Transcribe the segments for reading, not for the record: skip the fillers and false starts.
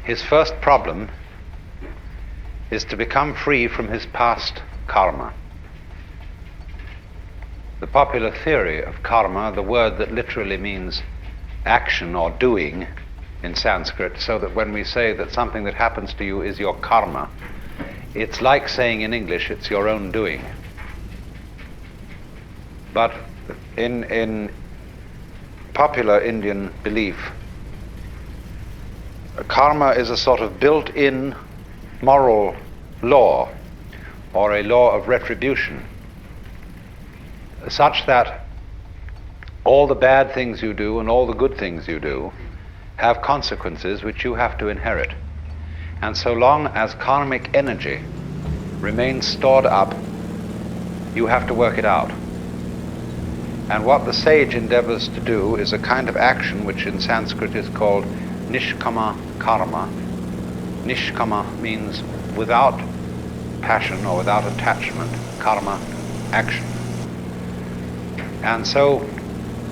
his first problem is to become free from his past karma. The popular theory of karma, the word that literally means action or doing in Sanskrit, so that when we say that something that happens to you is your karma, it's like saying in English, it's your own doing. But in popular Indian belief, karma is a sort of built-in moral law, or a law of retribution, such that all the bad things you do and all the good things you do have consequences which you have to inherit. And so long as karmic energy remains stored up, you have to work it out. And what the sage endeavors to do is a kind of action which in Sanskrit is called nishkama karma. Nishkama means without passion or without attachment, karma, action. And so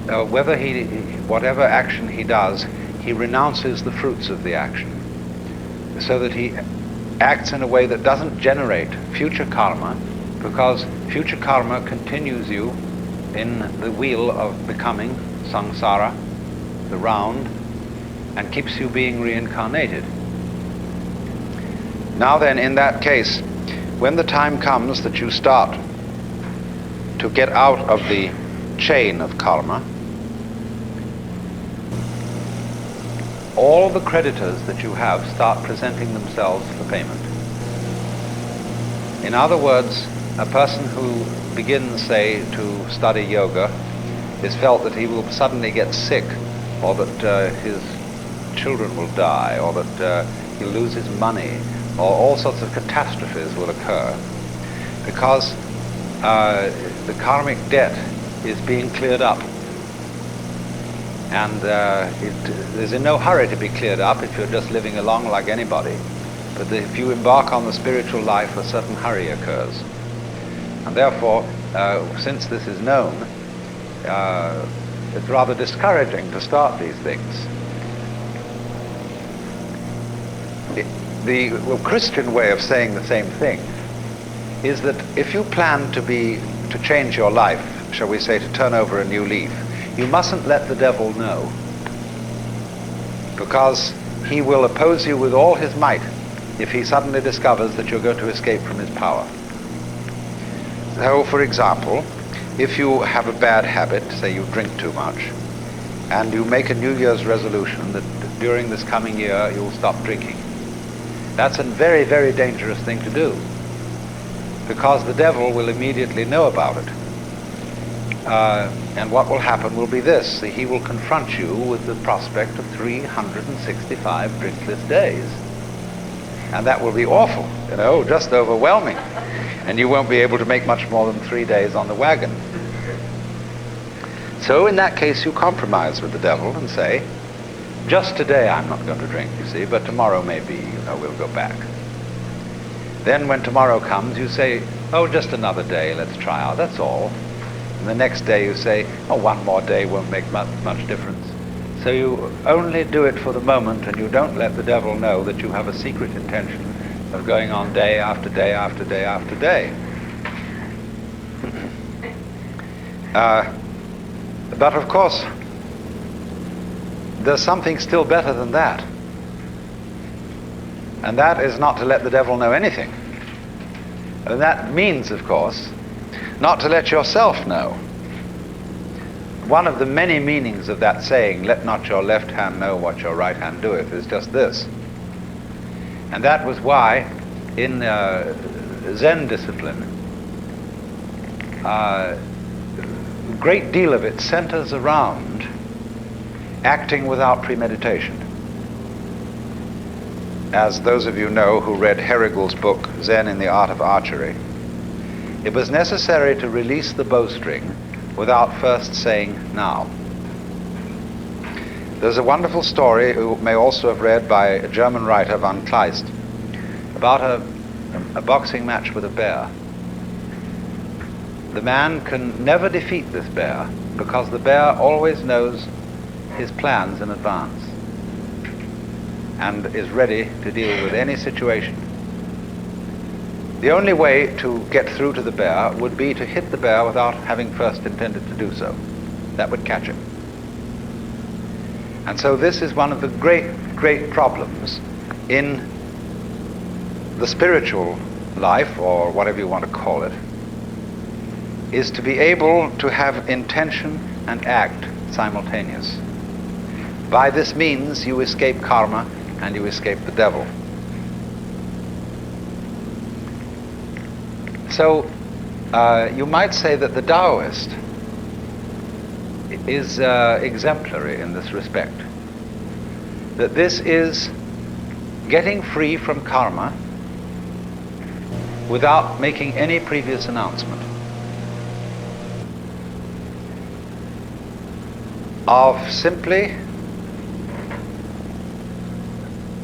whatever action he does, he renounces the fruits of the action, so that he acts in a way that doesn't generate future karma, because future karma continues you in the wheel of becoming, samsara, the round, and keeps you being reincarnated. Now then, in that case, when the time comes that you start to get out of the chain of karma, all the creditors that you have start presenting themselves for payment. In other words, a person who begins, say, to study yoga is felt that he will suddenly get sick, or that his children will die, or that he'll lose his money, or all sorts of catastrophes will occur, because the karmic debt is being cleared up. And there's in no hurry to be cleared up if you're just living along like anybody. But if you embark on the spiritual life, a certain hurry occurs. And therefore, since this is known, it's rather discouraging to start these things. The Christian way of saying the same thing is that if you plan to change your life, shall we say, to turn over a new leaf, you mustn't let the devil know, because he will oppose you with all his might if he suddenly discovers that you're going to escape from his power. So, for example, if you have a bad habit, say you drink too much, and you make a New Year's resolution that during this coming year you'll stop drinking, that's a very, very dangerous thing to do, because the devil will immediately know about it. And what will happen will be this: he will confront you with the prospect of 365 drinkless days. And that will be awful, just overwhelming. And you won't be able to make much more than 3 days on the wagon. So in that case, you compromise with the devil and say, just today I'm not going to drink, you see, but tomorrow maybe, we'll go back. Then when tomorrow comes, you say, oh, just another day, let's try out, that's all. And the next day you say, oh, one more day won't make much difference. So you only do it for the moment, and you don't let the devil know that you have a secret intention of going on day after day after day after day. But of course, there's something still better than that. And that is not to let the devil know anything. And that means, of course, not to let yourself know. One of the many meanings of that saying, let not your left hand know what your right hand doeth, is just this. And that was why in Zen discipline, a great deal of it centers around acting without premeditation. As those of you know who read Herrigel's book, Zen in the Art of Archery, it was necessary to release the bowstring without first saying, now. There's a wonderful story you may also have read by a German writer, von Kleist, about a boxing match with a bear. The man can never defeat this bear because the bear always knows his plans in advance. and is ready to deal with any situation. The only way to get through to the bear would be to hit the bear without having first intended to do so. That would catch him. And so this is one of the great problems in the spiritual life, or whatever you want to call it, is to be able to have intention and act simultaneous. By this means you escape karma and you escape the devil. So you might say that the Taoist is exemplary in this respect. That this is getting free from karma without making any previous announcement. Of simply,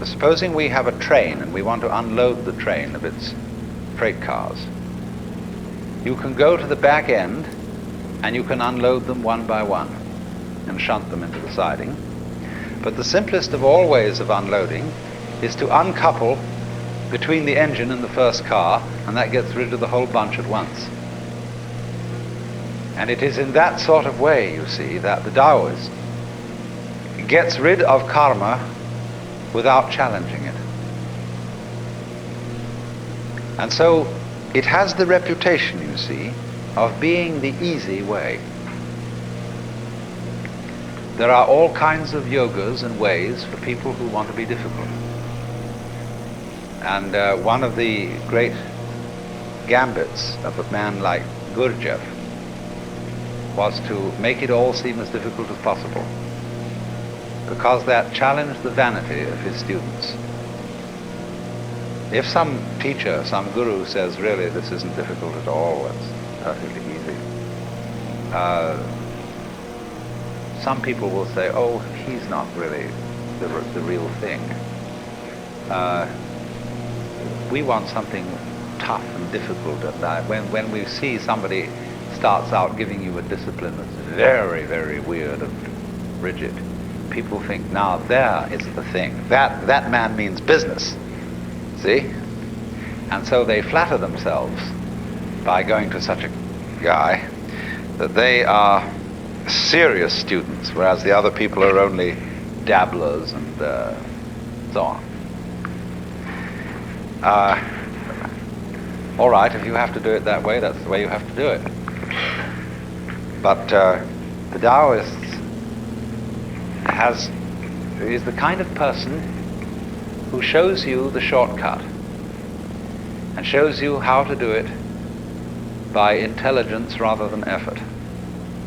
supposing we have a train and we want to unload the train of its freight cars. You can go to the back end and you can unload them one by one and shunt them into the siding. But the simplest of all ways of unloading is to uncouple between the engine and the first car, and that gets rid of the whole bunch at once. And it is in that sort of way, you see, that the Taoist gets rid of karma without challenging it. And so it has the reputation, you see, of being the easy way. There are all kinds of yogas and ways for people who want to be difficult. And one of the great gambits of a man like Gurdjieff was to make it all seem as difficult as possible, because that challenged the vanity of his students. If some teacher, some guru says, really, this isn't difficult at all, it's perfectly easy, some people will say, oh, he's not really the real thing. We want something tough and difficult, and when we see somebody starts out giving you a discipline that's very, very weird and rigid, people think, now there is the thing. That man means business. See? And so they flatter themselves by going to such a guy that they are serious students, whereas the other people are only dabblers and so on. All right, if you have to do it that way, that's the way you have to do it. But the Taoist is the kind of person who shows you the shortcut and shows you how to do it by intelligence rather than effort,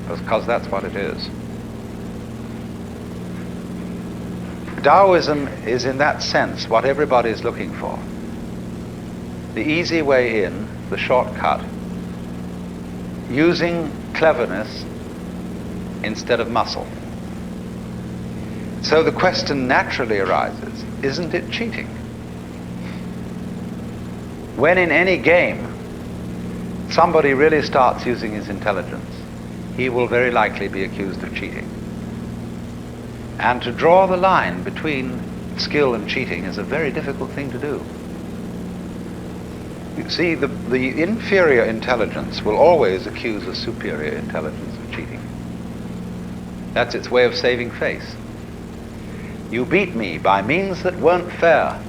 because that's what it is. Taoism is in that sense what everybody is looking for. The easy way in, the shortcut, using cleverness instead of muscle. So the question naturally arises, isn't it cheating? When in any game somebody really starts using his intelligence, he will very likely be accused of cheating. And to draw the line between skill and cheating is a very difficult thing to do. You see, the inferior intelligence will always accuse a superior intelligence of cheating. That's its way of saving face. You beat me by means that weren't fair.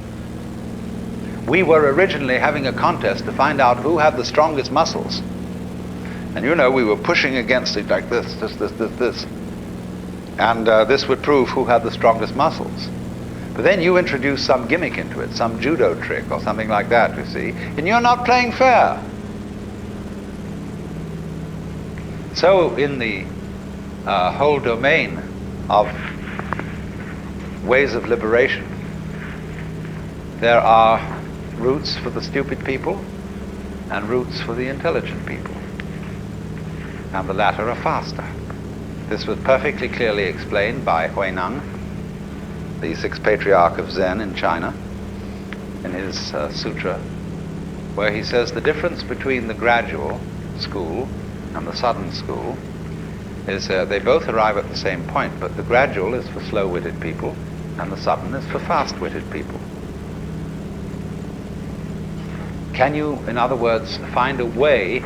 We were originally having a contest to find out who had the strongest muscles. And you know, we were pushing against it like this. And this would prove who had the strongest muscles. But then you introduce some gimmick into it, some judo trick or something like that, you see, and you're not playing fair. So in the whole domain of ways of liberation, there are routes for the stupid people and routes for the intelligent people, and the latter are faster. This was perfectly clearly explained by Huineng, the sixth patriarch of Zen in China, in his sutra, where he says the difference between the gradual school and the sudden school is they both arrive at the same point, but the gradual is for slow-witted people And the sudden is for fast-witted people. Can you, in other words, find a way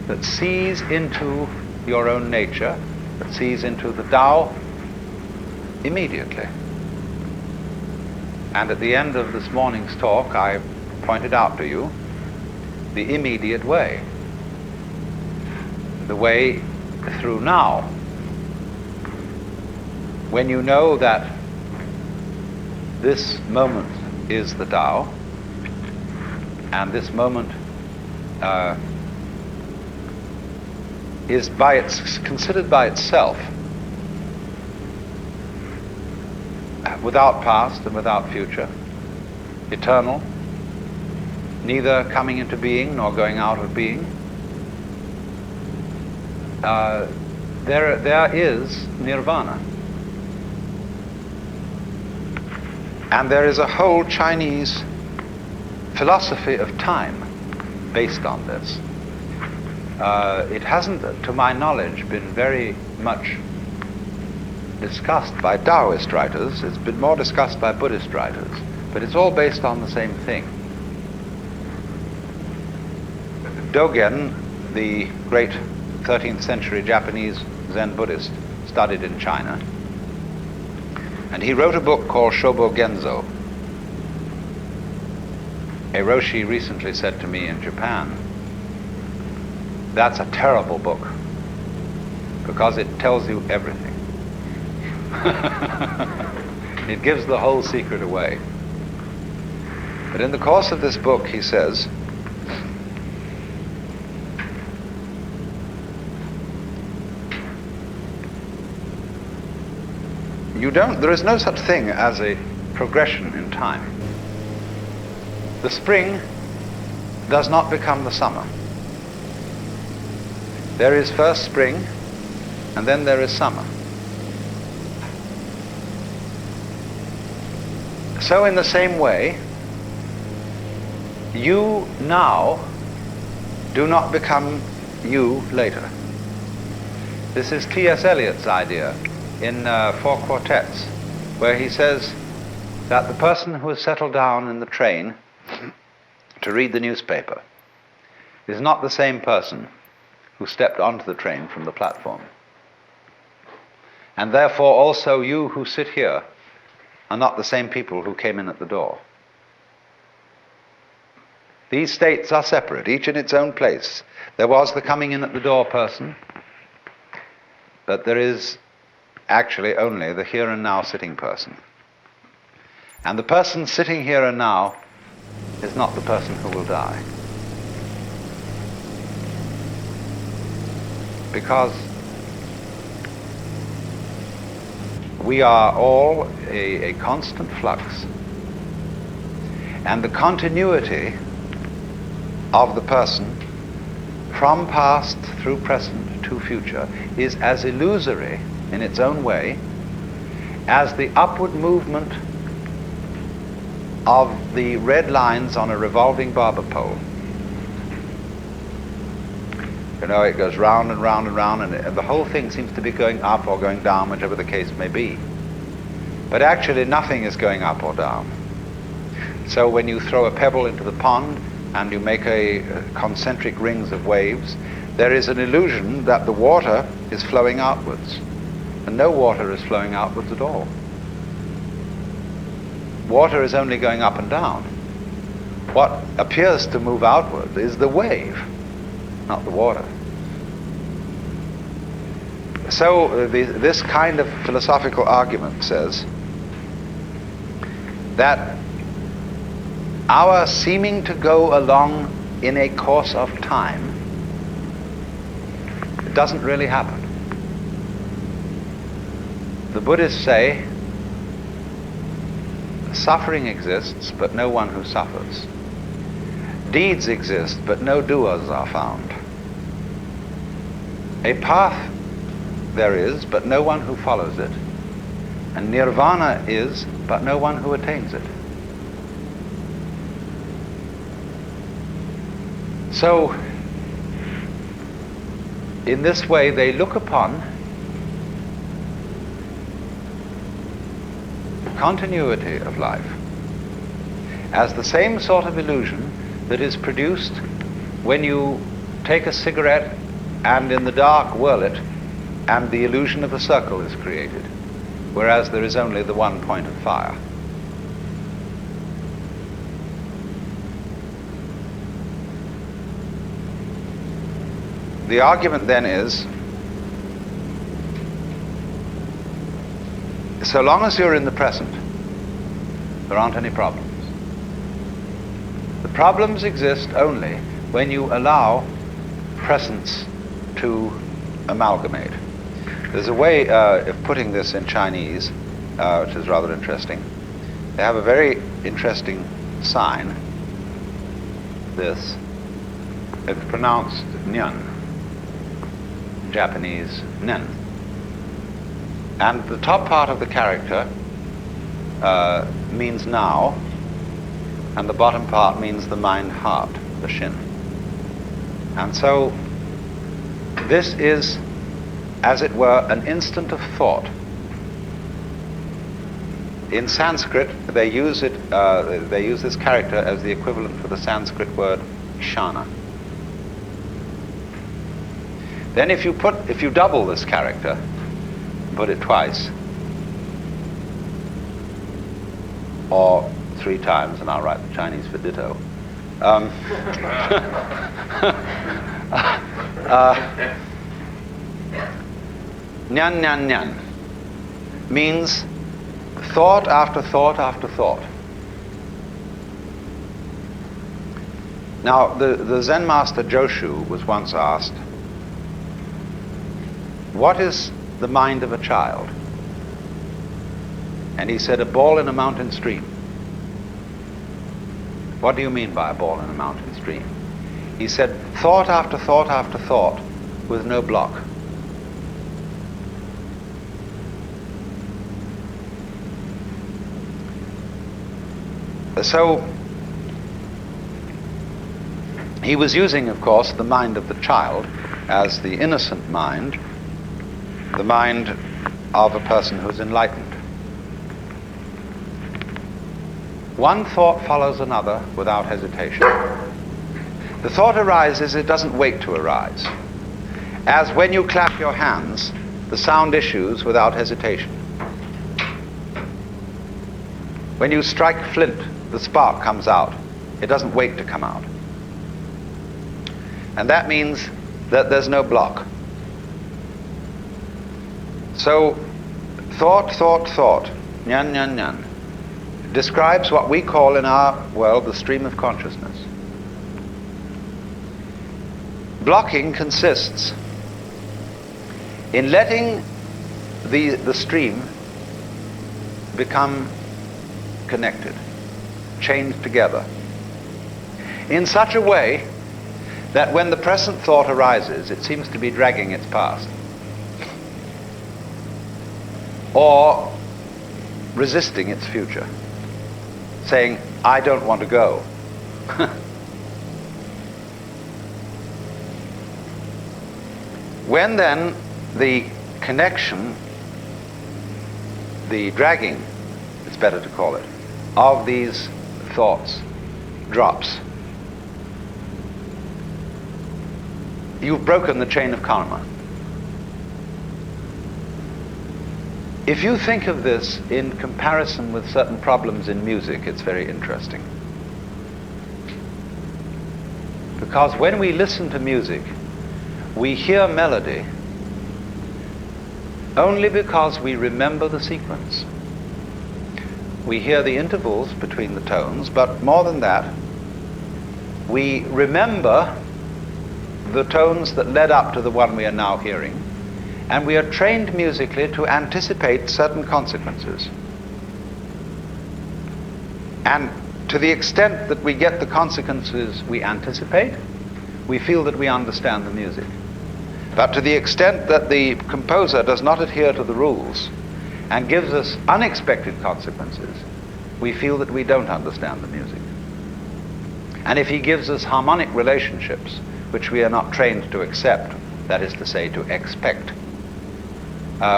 that sees into your own nature, that sees into the Tao immediately? And at the end of this morning's talk, I pointed out to you the immediate way, the way through now. When you know that this moment is the Tao, and this moment is considered by itself, without past and without future, eternal, neither coming into being nor going out of being, there is nirvana. And there is a whole Chinese philosophy of time based on this. It hasn't, to my knowledge, been very much discussed by Taoist writers. It's been more discussed by Buddhist writers, but it's all based on the same thing. Dogen, the great 13th century Japanese Zen Buddhist, studied in China, and he wrote a book called Shobo Genzo. A Roshi recently said to me in Japan, that's a terrible book, because it tells you everything. It gives the whole secret away. But in the course of this book, he says, there is no such thing as a progression in time. The spring does not become the summer. There is first spring, and then there is summer. So in the same way, you now do not become you later. This is T.S. Eliot's idea in 4 Quartets, where he says that the person who has settled down in the train to read the newspaper is not the same person who stepped onto the train from the platform. And therefore also you who sit here are not the same people who came in at the door. These states are separate, each in its own place. There was the coming in at the door person, but there is actually only the here and now sitting person. And the person sitting here and now is not the person who will die. Because we are all a constant flux. And the continuity of the person from past through present to future is as illusory in its own way as the upward movement of the red lines on a revolving barber pole. You know, it goes round and round and round, and the whole thing seems to be going up or going down, whichever the case may be. But actually nothing is going up or down. So when you throw a pebble into the pond and you make a concentric rings of waves, there is an illusion that the water is flowing outwards. And no water is flowing outwards at all. Water is only going up and down. What appears to move outward is the wave, not the water. So this kind of philosophical argument says that our seeming to go along in a course of time, it doesn't really happen. The Buddhists say suffering exists, but no one who suffers. Deeds exist, but no doers are found. A path there is, but no one who follows it. And nirvana is, but no one who attains it. So, in this way, they look upon continuity of life as the same sort of illusion that is produced when you take a cigarette and in the dark whirl it, and the illusion of a circle is created, whereas there is only the one point of fire. The argument then is, so long as you're in the present, there aren't any problems. The problems exist only when you allow presence to amalgamate. There's a way of putting this in Chinese, which is rather interesting. They have a very interesting sign. This. It's pronounced nyan. Japanese nen. And the top part of the character means now, and the bottom part means the mind heart, the shin. And so this is, as it were, an instant of thought. In Sanskrit, they use this character as the equivalent for the Sanskrit word shana. Then if you double this character, put it twice, or 3 times, and I'll write the Chinese for ditto. Nyan nyan nyan means thought after thought after thought. Now, the Zen master Joshu was once asked, what is the mind of a child? And he said, a ball in a mountain stream. What do you mean by a ball in a mountain stream? He said, thought after thought after thought with no block. So he was using, of course, the mind of the child as the innocent mind, the mind of a person who's enlightened. One thought follows another without hesitation. The thought arises, it doesn't wait to arise. As when you clap your hands, the sound issues without hesitation. When you strike flint, the spark comes out. It doesn't wait to come out. And that means that there's no block. So, thought, nyan, nyan, nyan, describes what we call in our world the stream of consciousness. Blocking consists in letting the stream become connected, chained together, in such a way that when the present thought arises, it seems to be dragging its past, or resisting its future, saying, I don't want to go. When then the connection, the dragging, it's better to call it, of these thoughts drops, you've broken the chain of karma. If you think of this in comparison with certain problems in music, it's very interesting. Because when we listen to music, we hear melody only because we remember the sequence. We hear the intervals between the tones, but more than that, we remember the tones that led up to the one we are now hearing, and we are trained musically to anticipate certain consequences. And to the extent that we get the consequences we anticipate, we feel that we understand the music. But to the extent that the composer does not adhere to the rules and gives us unexpected consequences, we feel that we don't understand the music. And if he gives us harmonic relationships, which we are not trained to accept, that is to say, to expect,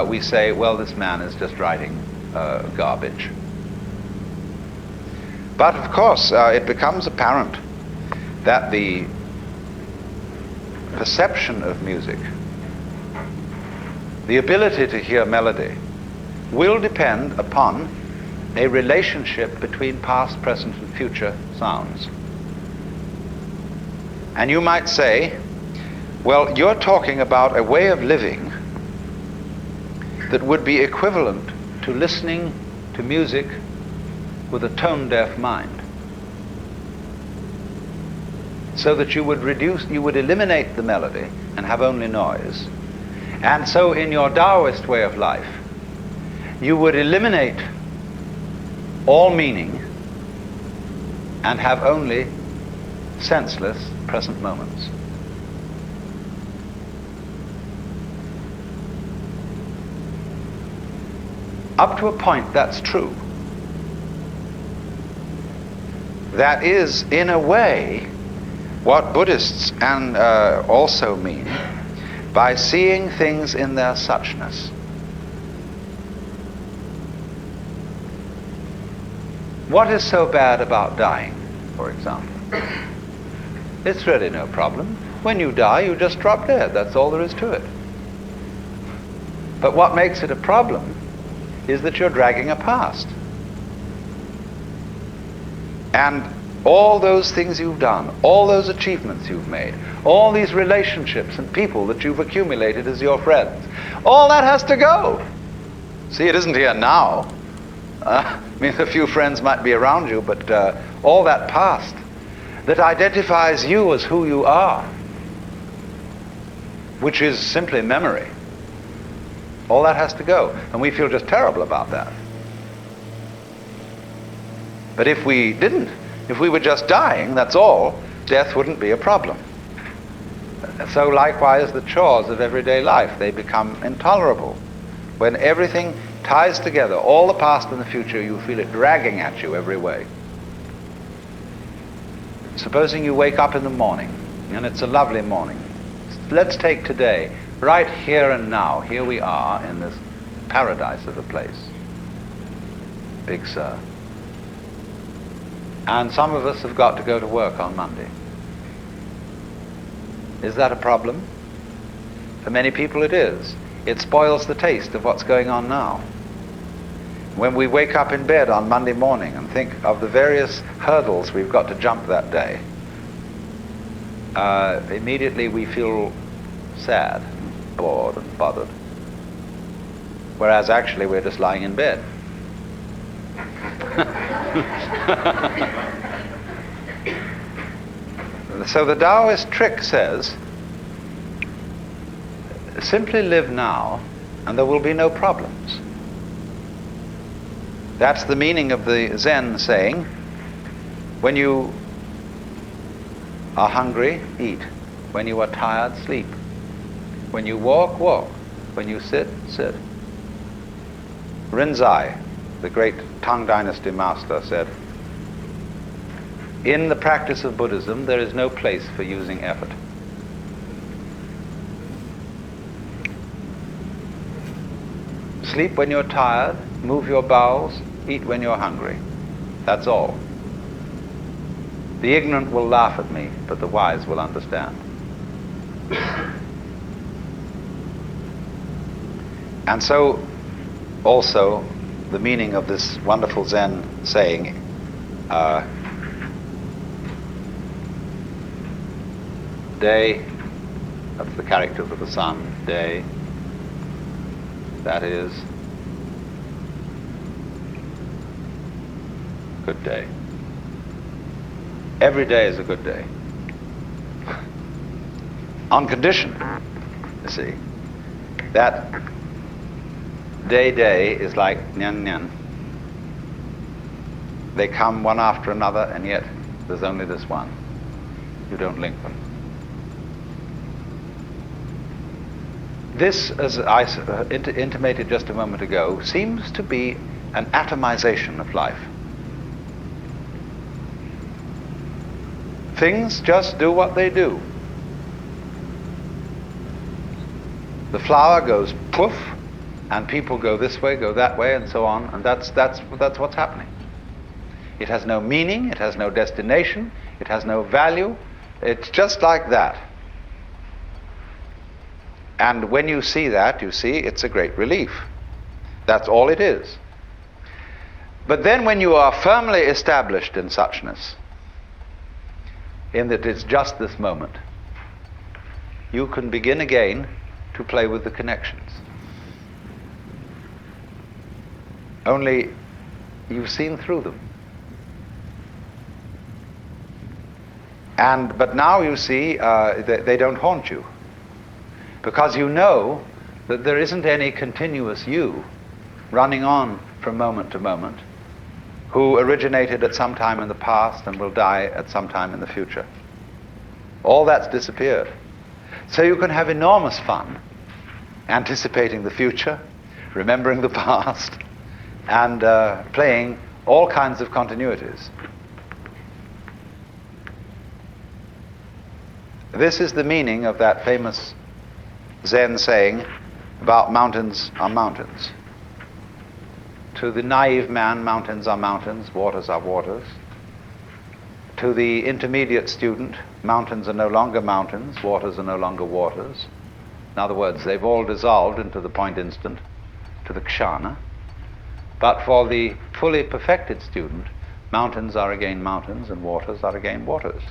we say, well, this man is just writing garbage. But of course, it becomes apparent that the perception of music, the ability to hear melody, will depend upon a relationship between past, present, and future sounds. And you might say, well, you're talking about a way of living that would be equivalent to listening to music with a tone-deaf mind. So that you would eliminate the melody and have only noise. And so in your Taoist way of life, you would eliminate all meaning and have only senseless present moments. Up to a point, that's true. That is, in a way, what Buddhists also mean by seeing things in their suchness. What is so bad about dying, for example? It's really no problem. When you die, you just drop dead. That's all there is to it. But what makes it a problem is that you're dragging a past. And all those things you've done, all those achievements you've made, all these relationships and people that you've accumulated as your friends, all that has to go. See, it isn't here now. I mean, a few friends might be around you, but all that past that identifies you as who you are, which is simply memory, all that has to go. And we feel just terrible about that. But if we didn't, if we were just dying, that's all, death wouldn't be a problem. So likewise, the chores of everyday life, they become intolerable. When everything ties together, all the past and the future, you feel it dragging at you every way. Supposing you wake up in the morning, and it's a lovely morning. Let's take today, right here and now. Here we are in this paradise of a place. Big Sur. And some of us have got to go to work on Monday. Is that a problem? For many people it is. It spoils the taste of what's going on now. When we wake up in bed on Monday morning and think of the various hurdles we've got to jump that day, immediately we feel sad, bored and bothered. Whereas actually we're just lying in bed. So the Taoist trick says, simply live now and there will be no problems. That's the meaning of the Zen saying, when you are hungry, eat. When you are tired, sleep. When you walk, walk. When you sit, sit. Rinzai, the great Tang Dynasty master, said, in the practice of Buddhism, there is no place for using effort. Sleep when you're tired, move your bowels, eat when you're hungry. That's all. The ignorant will laugh at me, but the wise will understand. And so, also, the meaning of this wonderful Zen saying, day, that's the characters of the sun, day, that is good day. Every day is a good day. On condition, you see, that day is like nyan nyan. They come one after another, and yet there's only this one. You don't link them. This, as I intimated just a moment ago, seems to be an atomization of life. Things just do what they do. The flower goes poof, and people go this way, go that way, and so on, and that's what's happening. It has no meaning, it has no destination, it has no value. It's just like that. And when you see that, you see it's a great relief. That's all it is. But then when you are firmly established in suchness, in that it's just this moment, you can begin again to play with the connections. Only you've seen through them. But now you see they don't haunt you, because you know that there isn't any continuous you running on from moment to moment, who originated at some time in the past and will die at some time in the future. All that's disappeared. So you can have enormous fun anticipating the future, remembering the past, and playing all kinds of continuities. This is the meaning of that famous Zen saying about mountains are mountains. To the naive man, mountains are mountains, waters are waters. To the intermediate student, mountains are no longer mountains, waters are no longer waters. In other words, they've all dissolved into the point instant, to the kshana. But for the fully perfected student, mountains are again mountains and waters are again waters.